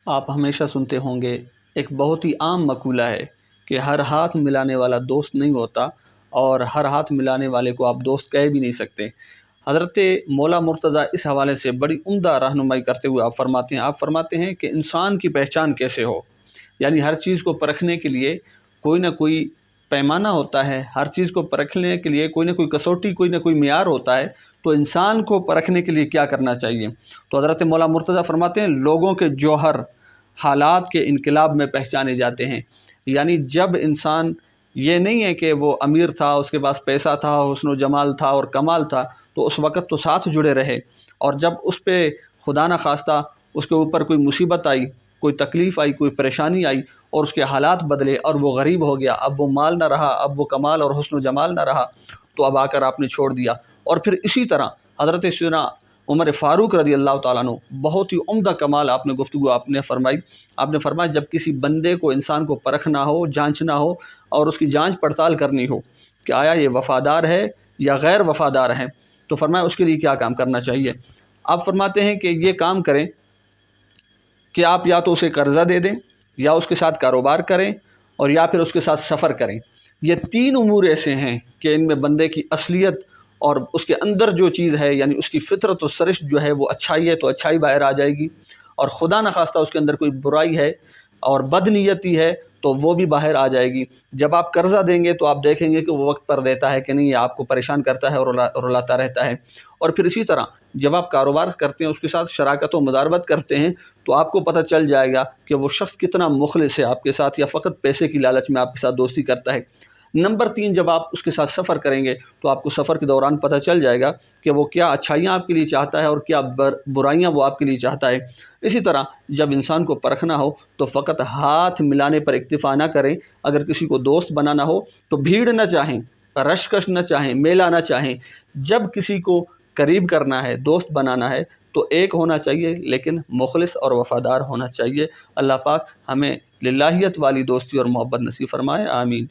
آپ ہمیشہ سنتے ہوں گے، ایک بہت ہی عام مقولہ ہے کہ ہر ہاتھ ملانے والا دوست نہیں ہوتا، اور ہر ہاتھ ملانے والے کو آپ دوست کہہ بھی نہیں سکتے۔ حضرت مولا مرتضیٰ اس حوالے سے بڑی عمدہ رہنمائی کرتے ہوئے آپ فرماتے ہیں کہ انسان کی پہچان کیسے ہو، یعنی ہر چیز کو پرکھنے کے لیے کوئی نہ کوئی پیمانہ ہوتا ہے، ہر چیز کو پرکھنے کے لیے کوئی نہ کوئی کسوٹی، کوئی نہ کوئی معیار ہوتا ہے۔ تو انسان کو پرکھنے کے لیے کیا کرنا چاہیے؟ تو حضرت مولا مرتضیٰ فرماتے ہیں، لوگوں کے جوہر حالات کے انقلاب میں پہچانے جاتے ہیں۔ یعنی جب انسان، یہ نہیں ہے کہ وہ امیر تھا، اس کے پاس پیسہ تھا، حسن و جمال تھا اور کمال تھا تو اس وقت تو ساتھ جڑے رہے، اور جب اس پہ خدا نخواستہ اس کے اوپر کوئی مصیبت آئی، کوئی تکلیف آئی، کوئی پریشانی آئی اور اس کے حالات بدلے اور وہ غریب ہو گیا، اب وہ مال نہ رہا، اب وہ کمال اور حسن و جمال نہ رہا، تو اب آ کر آپ نے چھوڑ دیا۔ اور پھر اسی طرح حضرت سیدنا عمر فاروق رضی اللہ تعالیٰ عنہ، بہت ہی عمدہ کمال آپ نے فرمائی۔ آپ نے فرمایا جب کسی بندے کو، انسان کو پرکھنا ہو، جانچنا ہو اور اس کی جانچ پڑتال کرنی ہو کہ آیا یہ وفادار ہے یا غیر وفادار ہے، تو فرمایا اس کے لیے کیا کام کرنا چاہیے؟ آپ فرماتے ہیں کہ یہ کام کریں کہ آپ یا تو اسے قرضہ دے دیں، یا اس کے ساتھ کاروبار کریں، اور یا پھر اس کے ساتھ سفر کریں۔ یہ تین امور ایسے ہیں کہ ان میں بندے کی اصلیت اور اس کے اندر جو چیز ہے، یعنی اس کی فطرت و سرشت جو ہے وہ اچھائی ہے تو اچھائی باہر آ جائے گی، اور خدا نخواستہ اس کے اندر کوئی برائی ہے اور بد نیتی ہے تو وہ بھی باہر آ جائے گی۔ جب آپ قرضہ دیں گے تو آپ دیکھیں گے کہ وہ وقت پر دیتا ہے کہ نہیں، یہ آپ کو پریشان کرتا ہے اور رلاتا رہتا ہے۔ اور پھر اسی طرح جب آپ کاروبار کرتے ہیں، اس کے ساتھ شراکت و مضاربت کرتے ہیں، تو آپ کو پتہ چل جائے گا کہ وہ شخص کتنا مخلص ہے آپ کے ساتھ، یا فقط پیسے کی لالچ میں آپ کے ساتھ دوستی کرتا ہے۔ نمبر 3، جب آپ اس کے ساتھ سفر کریں گے تو آپ کو سفر کے دوران پتہ چل جائے گا کہ وہ کیا اچھائیاں آپ کے لیے چاہتا ہے اور کیا برائیاں وہ آپ کے لیے چاہتا ہے۔ اسی طرح جب انسان کو پرکھنا ہو تو فقط ہاتھ ملانے پر اکتفا نہ کریں، اگر کسی کو دوست بنانا ہو تو بھیڑ نہ چاہیں، رشکش نہ چاہیں، میلہ نہ چاہیں۔ جب کسی کو قریب کرنا ہے، دوست بنانا ہے، تو ایک ہونا چاہیے لیکن مخلص اور وفادار ہونا چاہیے۔ اللہ پاک ہمیں للہیت والی دوستی اور محبت نصیب فرمائے، آمین۔